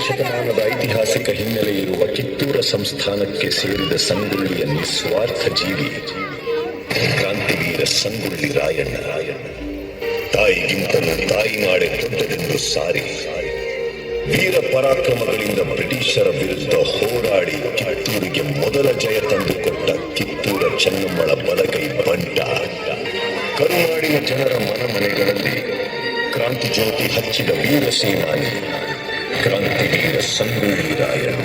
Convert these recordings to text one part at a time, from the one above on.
ಶತಮಾನದ ಐತಿಹಾಸಿಕ ಹಿನ್ನೆಲೆ ಇರುವ ಕಿತ್ತೂರ ಸಂಸ್ಥಾನಕ್ಕೆ ಸೇರಿದ ಸಂಗೊಳ್ಳಿಯ ನಿಸ್ವಾರ್ಥ ಜೀವಿ ಕ್ರಾಂತಿವೀರ ಸಂಗೊಳ್ಳಿ ರಾಯಣ್ಣ. ತಾಯಿಗಿಂತಲೂ ತಾಯಿ ನಾಡೆ ದೊಡ್ಡದೆಂದು ಸಾರಿ ವೀರ ಪರಾಕ್ರಮಗಳಿಂದ ಬ್ರಿಟಿಷರ ವಿರುದ್ಧ ಹೋರಾಡಿ ಕಿತ್ತೂರಿಗೆ ಮೊದಲ ಜಯ ತಂದುಕೊಟ್ಟ ಕಿತ್ತೂರ ಚೆನ್ನಮ್ಮಳ ಬಲಗೈ ಬಂಟ. ಕರುನಾಡಿನ ಜನರ ಮನೆಗಳಲ್ಲಿ ಕ್ರಾಂತಿ ಜ್ಯೋತಿ ಹಚ್ಚಿದ ವೀರ ಸೇನಾನಿ ಕ್ರಾಂತಿವೀರ ಸಂಗೊಳ್ಳಿ ರಾಯಣ್ಣ.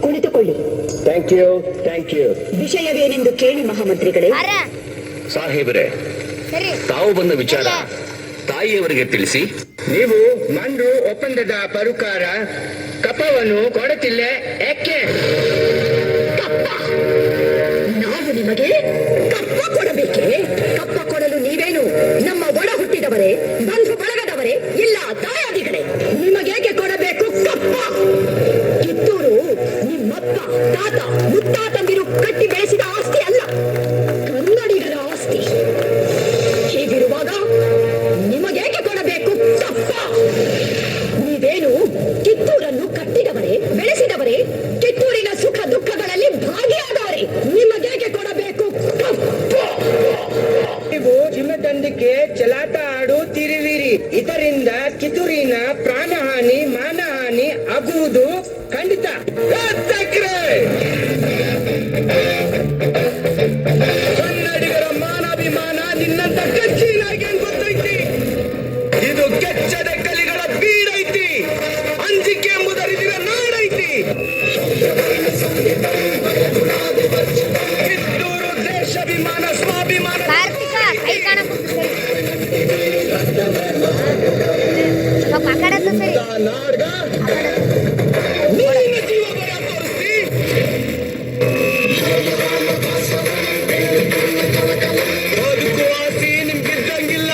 ಕುಳಿತುಕೊಳ್ಳಿ. Thank you. ವಿಷಯವೇನೆಂದು ಕೇಳಿ ಮಹಾಮಂತ್ರಿಗಳೇ. ಸಾಹೇಬರೇ, ತಾವು ಬಂದ ವಿಚಾರ ತಾಯಿಯವರಿಗೆ ತಿಳಿಸಿ. ನೀವು ಮಂಡು ಒಪ್ಪಂದದ ಪ್ರಕಾರ ಕಪ್ಪವನ್ನು ಕೊಡುತ್ತಿಲ್ಲ, ಏಕೆ? ನಾವು ನಿಮಗೆ ಕಪ್ಪ ಕೊಡಬೇಕೆ? ಕಪ್ಪ ಕೊಡಲು ನೀವೇನು ನಮ್ಮ ಒಡ ಹುಟ್ಟಿದವರೇ, ಬಂಧು ಬಳಗದವರೇ, ಇಲ್ಲ ದಾಯಾದಿಗಳೇ? ನಿಮಗೇಕೆ ಕೊಡಬೇಕು ಕಪ್ಪ? ಕಿತ್ತೂರು ನಿಮ್ಮಪ್ಪ ತಾತ ಮುತ್ತಾತಂದಿರು ಕಟ್ಟಿ ಬೆಳೆಸಿದ ಆಸ್ತಿ ಅಲ್ಲ, ಕನ್ನಡಿಗರ ಆಸ್ತಿ. ಹೀಗಿರುವಾಗ ನಿಮಗೇಕೆ ಕೊಡಬೇಕು ಕಪ್ಪ? ನೀವೇನು ಕಿತ್ತೂರನ್ನು ಕಟ್ಟಿದವರೇ, ಬೆಳೆಸಿದವರೇ, ಕಿತ್ತೂರಿನ ಸುಖ ದುಃಖಗಳಲ್ಲಿ ಭಾಗಿಯಾದವರೇ. ನಿಮಗೇಕೆ ಕೊಡಬೇಕು ಕಪ್ಪ? ನೀವು ಚಿಮ್ಮತಂದಕ್ಕೆ ಚಲಾಟ ಆಡುತ್ತಿರುವಿರಿ. ಇದರಿಂದ ಕಿತ್ತೂರಿನ ಪ್ರಾಣಹಾನಿ ಮಾನಹಾನಿ ಆಗುವುದು ಖಂಡಿತ. ಕನ್ನಡಿಗರ ಮಾನಾಭಿಮಾನ ನಿನ್ನಂತ ಕಚ್ಚಿನಾಗಿ ಗೊತ್ತೈತಿ. ಇದು ಕೆಚ್ಚದ ಕಲಿಗಳ ಬೀಡೈತಿ. ಅಂಜಿಕೆ ಎಂಬುದರಿದಿರ ನಾಡೈತಿ. ಕಿತ್ತೂರು ದೇಶಾಭಿಮಾನ ಸ್ವಾಭಿಮಾನ ನಾಡ್ಗ ನೀನು ಜೀವ ಬರ ತೋರಿಸಿ. ಬದುಕು ಆಸಿ ನಿಮ್ಗಿದ್ದಂಗಿಲ್ಲ.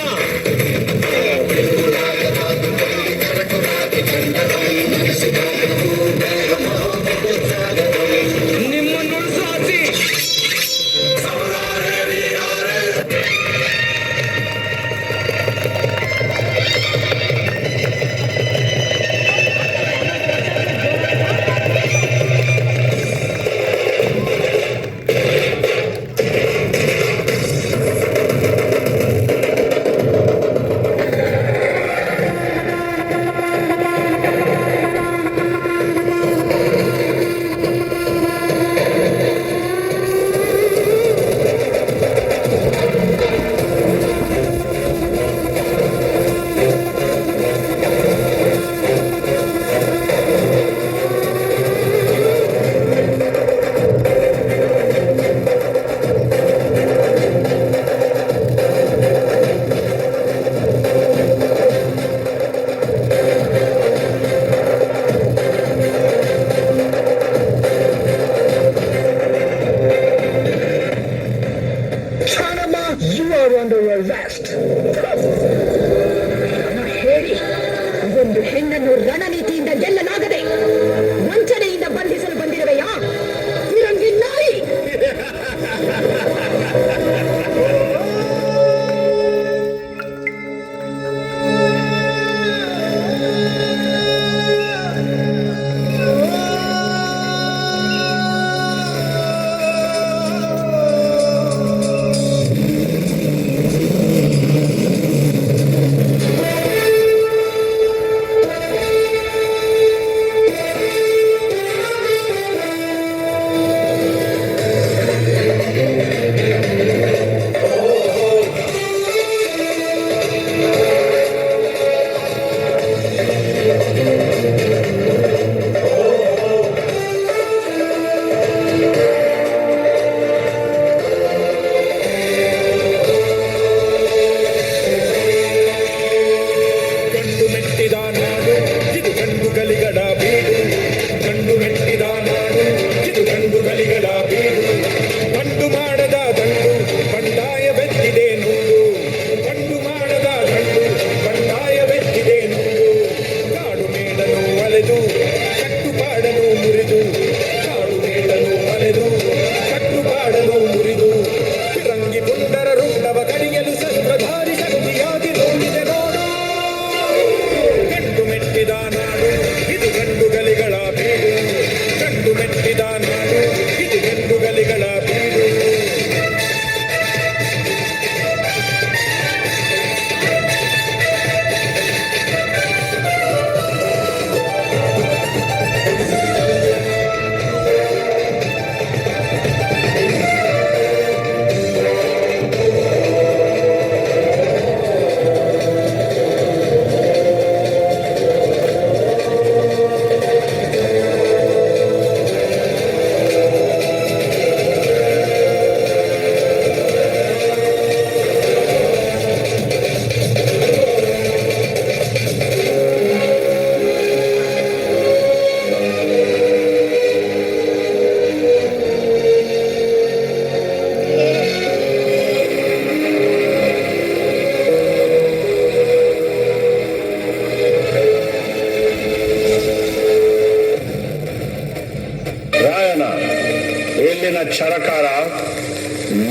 ನಿನ್ನ ಚರಕಾರ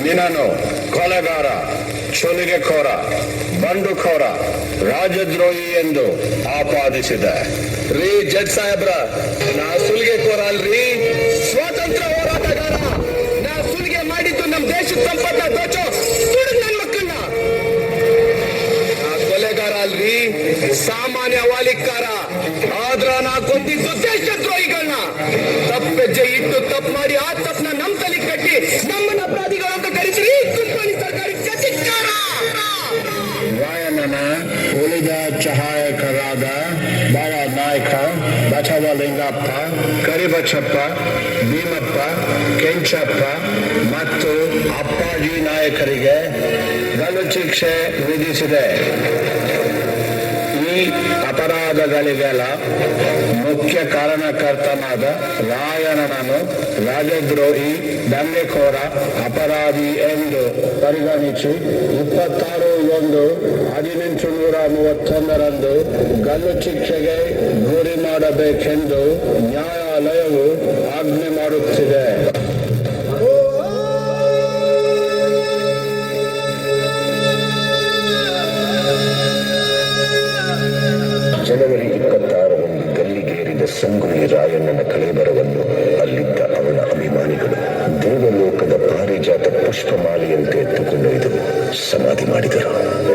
ನಿನ್ನನ್ನು ಕೊಲೆಗಾರ, ಚುಲಿಗೆಕೋರ, ಬಂಡುಕೋರ, ರಾಜದ್ರೋಹಿ ಎಂದು ಆಪಾದಿಸಿದೆ. ರೀ ಜಡ್ಜ್ ಸಾಹೇಬ್ರ, ನಾ ಸುಲಿಗೆಕೋರ ಅಲ್ರಿ, ಸ್ವಾತಂತ್ರ್ಯ ಹೋರಾಟಗಾರ. ನಾ ಸುಲಿಗೆ ಮಾಡಿದ್ದು ನಮ್ ದೇಶದ ಸಂಪತ್ತ ದೋಚೋ ದುಡ್ಡು ನನ್ ಮಕ್ಕಳನ್ನ. ನಾ ಕೊಲೆಗಾರ ಅಲ್ರಿ, ಸಾಮಾನ್ಯ ವಾಲಿಕಾರ. ಆದ್ರ ನಾ ಕೊಂದಿದ್ದು ದೇಶದ್ರೋಹಿಗಳನ್ನ. ತಪ್ಪೆಜ್ಜೆ ಇಟ್ಟು ತಪ್ಪು ಮಾಡಿ ಆ ತಪ್ಪನ್ನ ನಮ್ ತಲೆ ಕಟ್ಟಿ ನಮ್ಮನ್ನ ಅಪರಾಧಿಗಳು ಅಂತ ಕರೀತೀರಿ. ಕುಂಪಣಿ ಸರ್ಕಾರಕ್ಕೆ ಧಿಕ್ಕಾರ. ರಾಯಣ್ಣನ ಉಳಿದ ಸಹಾಯಕರಾದ ಬಾಳ ನಾಯಕ, ಬಸವಲಿಂಗಪ್ಪ, ಕರಿಬಚ್ಚಪ್ಪ, ಭೀಮಪ್ಪ, ಕೆಂಚಪ್ಪ ಮತ್ತು ಅಪ್ಪಾಜಿ ನಾಯಕರಿಗೆ ಗಲ್ಲು ಶಿಕ್ಷೆ ವಿಧಿಸಿದೆ. ಈ ಅಪರಾಧಗಳಿಗೆಲ್ಲ ಮುಖ್ಯ ಕಾರಣಕರ್ತನಾದ ರಾಯಣ್ಣನನ್ನು ರಾಜದ್ರೋಹಿ, ದಂಗೆಕೋರ, ಅಪರಾಧಿ ಎಂದು ಪರಿಗಣಿಸಿ 26/1/1831 ಗಲ್ಲು ಶಿಕ್ಷೆಗೆ ಗುರಿ ಮಾಡಬೇಕೆಂದು ನ್ಯಾಯಾಲಯವು ಆಜ್ಞೆ ಮಾಡುತ್ತಿದೆ. ಜನವರಿ 26 ಗಲ್ಲಿಗೇರಿದ ಸಂಗೊಳ್ಳಿ ರಾಯಣ್ಣನ ಕಳೇಬರವನ್ನು ಅಲ್ಲಿದ್ದ ಅವನ ಅಭಿಮಾನಿಗಳು ದೇವಲೋಕದ ಪಾರಿಜಾತ ಪುಷ್ಪಮಾಲೆಯಂತೆ ಎತ್ತುಕೊಂಡೊಯ್ದು ಸಮಾಧಿ ಮಾಡಿದರು.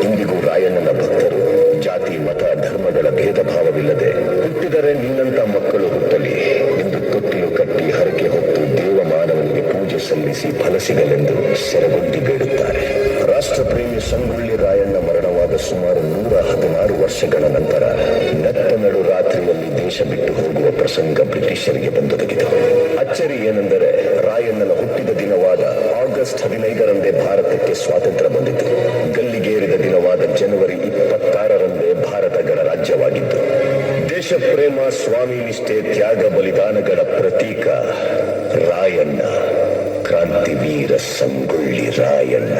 ಇಂದಿಗೂ ರಾಯಣ್ಣನ ಭಕ್ತರು ಜಾತಿ, ಮತ, ಧರ್ಮಗಳ ಭೇದ ಭಾವವಿಲ್ಲದೆ ಹುಟ್ಟಿದರೆ ನಿನ್ನಂತ ಮಕ್ಕಳು ಹುಟ್ಟಲಿ ಎಂದು ತೊಟ್ಟಿಲು ಕಟ್ಟಿ ಹರಕೆ ಹೊತ್ತು ದೇವಮಾನವನಿಗೆ ಪೂಜೆ ಸಲ್ಲಿಸಿ ಫಲ ಸಿಗಲೆಂದು ಸೆರಗುಂದಿ ಬೇಡುತ್ತಾರೆ. ರಾಷ್ಟ್ರಪ್ರೇಮಿ ಸಂಗೊಳ್ಳಿ ರಾಯಣ್ಣ ಮರಣವಾದ ಸುಮಾರು 116 ವರ್ಷಗಳ ನಂತರ ನಟ್ಟ ನಡು ರಾತ್ರಿಯಲ್ಲಿ ದೇಶ ಬಿಟ್ಟು ಹೋಗುವ ಪ್ರಸಂಗ ಬ್ರಿಟಿಷರಿಗೆ ಬಂದೊದಗಿತು. ಅಚ್ಚರಿ ಏನೆಂದರೆ ರಾಯಣ್ಣನ ಹುಟ್ಟಿದ ದಿನವಾದ ಆಗಸ್ಟ್ 15ರಂದೇ ಭಾರತಕ್ಕೆ ಸ್ವಾತಂತ್ರ್ಯ ಬಂದಿತು. ಗಲ್ಲಿಗೇರಿದ ದಿನವಾದ ಜನವರಿ 26ರಂದೇ ಭಾರತ ಗಣರಾಜ್ಯವಾಗಿತ್ತು. ದೇಶ ಪ್ರೇಮ, ಸ್ವಾಮಿ ನಿಷ್ಠೆ, ತ್ಯಾಗ, ಬಲಿದಾನಗಳ ಪ್ರತೀಕ ರಾಯಣ್ಣ, ಕ್ರಾಂತಿವೀರ ಸಂಗೊಳ್ಳಿ ರಾಯಣ್ಣ.